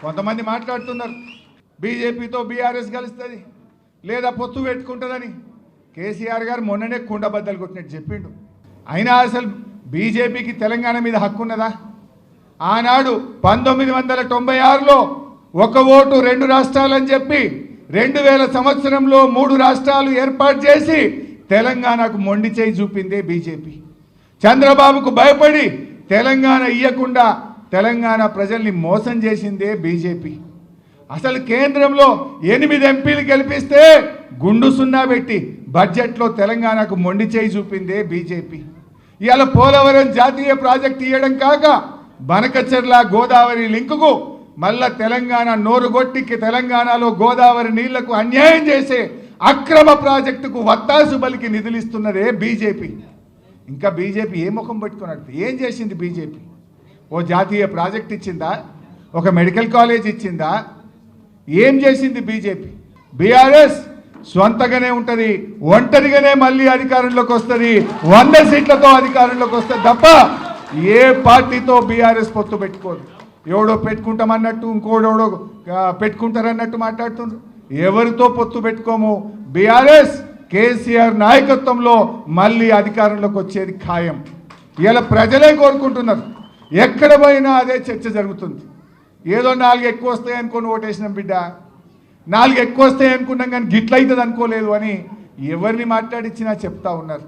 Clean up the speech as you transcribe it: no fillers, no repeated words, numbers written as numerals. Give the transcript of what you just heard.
కొంతమంది మాట్లాడుతున్నారు బీజేపీతో బీఆర్ఎస్ కలుస్తుంది లేదా పొత్తు పెట్టుకుంటుందని. కేసీఆర్ గారు మొన్ననే కుండబద్దలు కొట్టినట్టు చెప్పిండు. అయినా అసలు బీజేపీకి తెలంగాణ మీద హక్కు ఉన్నదా? ఆనాడు 1996లో ఒక ఓటు 2 రాష్ట్రాలని చెప్పి 2000 సంవత్సరంలో 3 రాష్ట్రాలు ఏర్పాటు చేసి తెలంగాణకు మొండి చేయి చూపిందే బీజేపీ. చంద్రబాబుకు భయపడి తెలంగాణ ఇయ్యకుండా తెలంగాణ ప్రజల్ని మోసం చేసిందే బీజేపీ. అసలు కేంద్రంలో 8 ఎంపీలు గెలిపిస్తే గుండు సున్నా పెట్టి బడ్జెట్లో తెలంగాణకు మొండి చేయి చూపిందే బీజేపీ. ఇవాళ పోలవరం జాతీయ ప్రాజెక్టు ఇవ్వడం కాక బనకచెర్ల గోదావరి లింకుకు మళ్ళా తెలంగాణ నోరుగొట్టికి తెలంగాణలో గోదావరి నీళ్లకు అన్యాయం చేసే అక్రమ ప్రాజెక్టుకు వత్తాసు బలికి నిధులిస్తున్నదే బీజేపీ. ఇంకా బీజేపీ ఏ ముఖం పెట్టుకున్నట్టు ఏం చేసింది బీజేపీ? ఓ జాతీయ ప్రాజెక్ట్ ఇచ్చిందా? ఒక మెడికల్ కాలేజ్ ఇచ్చిందా? ఏం చేసింది బీజేపీ? బీఆర్ఎస్ స్వంతగానే ఉంటుంది, ఒంటరిగానే మళ్ళీ అధికారంలోకి వస్తుంది, 100 సీట్లతో అధికారంలోకి వస్తుంది తప్ప ఏ పార్టీతో బీఆర్ఎస్ పొత్తు పెట్టుకోదు. ఎవడో పెట్టుకుంటామన్నట్టు ఇంకోడెవడో పెట్టుకుంటారన్నట్టు మాట్లాడుతున్నారు. ఎవరితో పొత్తు పెట్టుకోము. బీఆర్ఎస్ కేసీఆర్ నాయకత్వంలో మళ్ళీ అధికారంలోకి వచ్చేది ఖాయం. ఇలా ప్రజలే కోరుకుంటున్నారు. ఎక్కడ పోయినా అదే చర్చ జరుగుతుంది. ఏదో 4 ఎక్కువ వస్తాయి అనుకుని ఓటేసినాం బిడ్డ, 4 ఎక్కువ వస్తాయి అనుకున్నాం కానీ గిట్లయితుంది అనుకోలేదు అని ఎవరిని మాట్లాడించినా చెప్తా ఉన్నారు.